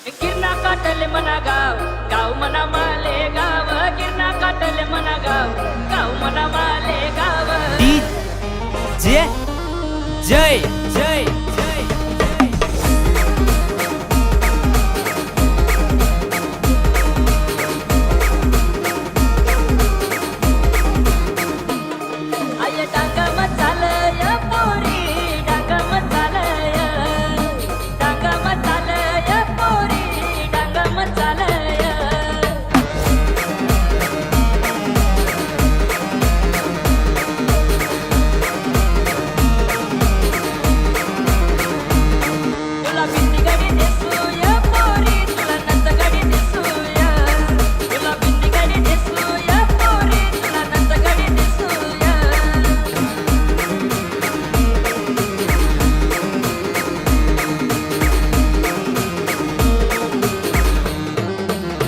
गिरणा काटले मना गाव गाव मना माले गाव गिरणा काटले मना गाव गाव मना माले गाव जे जय जय जय आय डांग मचालय पोरी डांग मचालय डांग मचालय पोरी डांग मचालय तुला बिंदी गाडी देसूया पोरी तुला नंद गाडी देसूया तुला बिंदी गाडी देसूया पोरी तुला नंद गाडी देसूया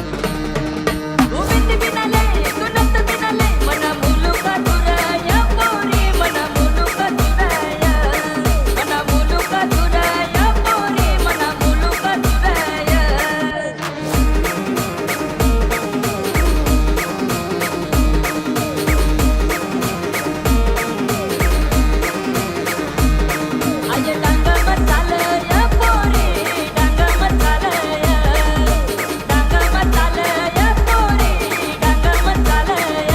तू बिंदी बिनाले तू नंद बिनाले मना मुलुका दुराया पोरी मना मुलुका दुराया मना मुलुका दुराया पोरी मना मुलुका दुराया आय डांग मचालय पोरी डांग मचालय डांग मचालय पोरी डांग मचालय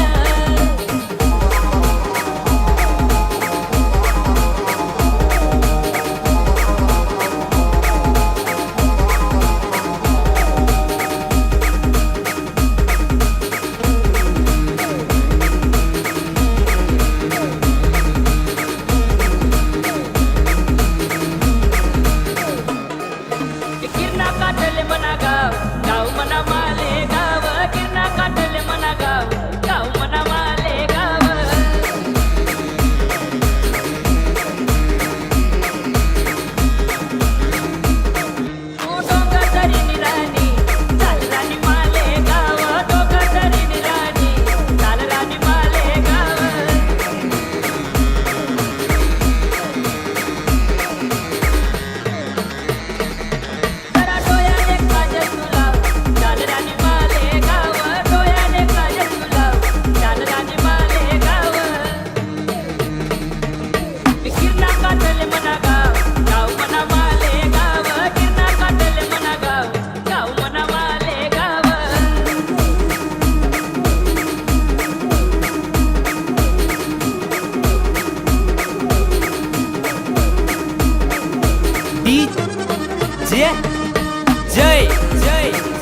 गिरणा काटले मना गाव गाव मना माले गाव गिरणा काटले मना गाव गाव मना माले गाव तू डोंगर दरी निराणी चाल राणी माले गाव डोंगर दरी निराणी चाल राणी माले गाव जरा डोयाने काजल तुलाव चाल राणी माले गाव डोयाने काजल तुलाव चाल राणी माले गाव गिरणा काटले मना गाव गाव मना माले गाव गिरणा काटले मना गाव गाव मना माले गाव जे जय जय